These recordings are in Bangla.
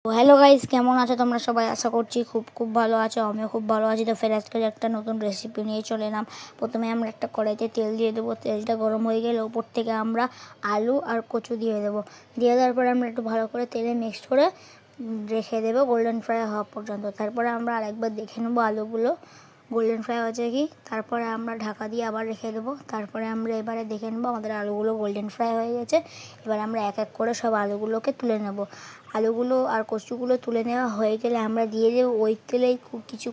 তো হ্যালো গাইস, কেমন আছো তোমরা সবাই? আশা করছি খুব খুব ভালো আছো। আমিও খুব ভালো আছি। তো ফের আজকে একটা নতুন রেসিপি নিয়ে চলে এলাম। প্রথমে আমরা একটা কড়াইতে তেল দিয়ে দেবো। তেলটা গরম হয়ে গেলে ওপর থেকে আমরা আলু আর কচু দিয়ে দেবো। দিয়ে দেওয়ার পরে আমরা একটু ভালো করে তেলে মিক্সড করে রেখে দেবো গোল্ডেন ফ্রাই হওয়া পর্যন্ত। তারপরে আমরা আরেকবার দেখে নেবো আলুগুলো গোল্ডেন ফ্রাই হয়েছে কি। তারপরে আমরা ঢাকা দিয়ে আবার রেখে দেবো। তারপরে আমরা এবারে দেখে নেবো আমাদের আলুগুলো গোল্ডেন ফ্রাই হয়ে গেছে। এবার আমরা এক এক করে সব আলুগুলোকে তুলে নেব। আলুগুলো আর কচুগুলো তুলে নেওয়া হয়ে গেলে আমরা দিয়ে দেবো ওই তেলেই কিছু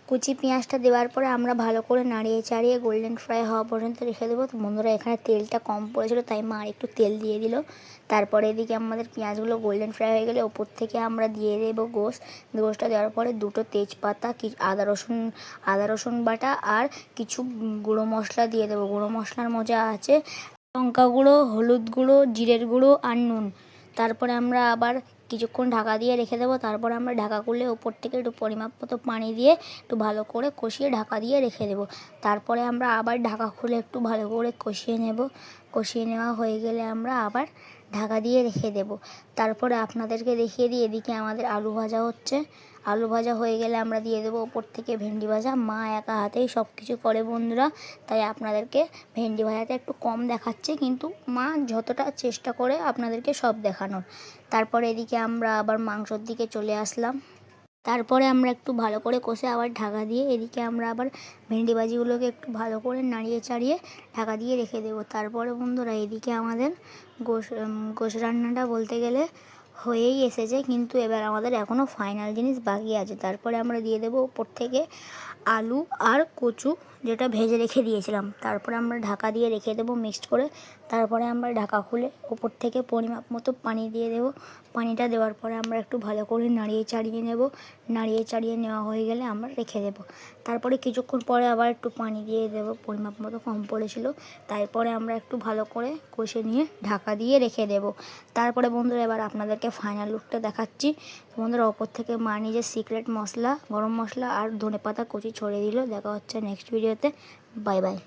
কুচি পেঁয়াজটা দেওয়ার পরে আমরা ভালো করে নাড়িয়ে চাড়িয়ে গোল্ডেন ফ্রাই হওয়া পর্যন্ত রেখে দেবো। তো বন্ধুরা, এখানে তেলটা কম পড়েছিল তাই মা আর একটু তেল দিয়ে দিল। তারপরে এদিকে আমাদের পেঁয়াজগুলো গোল্ডেন ফ্রাই হয়ে গেলে ওপর থেকে আমরা দিয়ে দেবো গোশটা দেওয়ার পরে দুটো তেজপাতা, আদা রসুন বাটা আর কিছু গুঁড়ো মশলা দিয়ে দেবো। গুঁড়ো মশলার মজা আছে লঙ্কা গুঁড়ো, হলুদ গুঁড়ো, জিরের গুঁড়ো আর নুন। তারপরে আমরা আবার কিছুক্ষণ ঢাকা দিয়ে রেখে দেবো। তারপরে আমরা ঢাকা খুলে ওপর থেকে একটু পরিমাপ মতো পানি দিয়ে একটু ভালো করে কষিয়ে ঢাকা দিয়ে রেখে দেবো। তারপরে আমরা আবার ঢাকা খুলে একটু ভালো করে কষিয়ে নেব। কষিয়ে নেওয়া হয়ে গেলে আমরা আবার ঢাকা দিয়ে রেখে দেবো। তারপরে আপনাদেরকে দেখিয়ে দিই, এদিকে আমাদের আলু ভাজা হচ্ছে। আলু ভাজা হয়ে গেলে আমরা দিয়ে দেবো ওপর থেকে ভেন্ডি ভাজা। মা একা হাতেই সব কিছু করে বন্ধুরা, তাই আপনাদেরকে ভেন্ডি ভাজাটা একটু কম দেখাচ্ছে, কিন্তু মা যতটা চেষ্টা করে আপনাদেরকে সব দেখানোর। তারপরে এদিকে আমরা আবার মাংসর দিকে চলে আসলাম। তারপরে আমরা একটু ভালো করে কষে আবার ঢাকা দিয়ে এদিকে আমরা আবার ভেন্ডি ভাজিগুলোকে একটু ভালো করে নাড়িয়ে চাড়িয়ে ঢাকা দিয়ে রেখে দেবো। তারপরে বন্ধুরা, এদিকে আমাদের গোশ রান্নাটা বলতে গেলে হয়েই এসেছে, কিন্তু এবার আমাদের এখনও ফাইনাল জিনিস বাকি আছে। তারপরে আমরা দিয়ে দেবো ওপর থেকে আলু আর কচু, যেটা ভেজে রেখে দিয়েছিলাম। তারপরে আমরা ঢাকা দিয়ে রেখে দেবো মিক্সড করে। তারপরে আমরা ঢাকা খুলে ওপর থেকে পরিমাপ মতো পানি দিয়ে দেবো। পানিটা দেওয়ার পরে আমরা একটু ভালো করে নাড়িয়ে চাড়িয়ে নেব। নাড়িয়ে চাড়িয়ে নেওয়া হয়ে গেলে আমরা রেখে দেবো। তারপরে কিছুক্ষণ পরে আবার একটু পানি দিয়ে দেবো, পরিমাপ মতো কম পড়েছিল। তারপরে আমরা একটু ভালো করে কষে নিয়ে ঢাকা দিয়ে রেখে দেবো। তারপরে বন্ধুরা, এবার আপনাদেরকে ফাইনাল লুকটা দেখাচ্ছি। বন্ধুরা, ওপর থেকে মা নিজের সিক্রেট মশলা, গরম মশলা আর ধনেপাতা কুচি ছড়িয়ে দিল। দেখা হচ্ছে নেক্সট ভিডিওতে। Bye bye.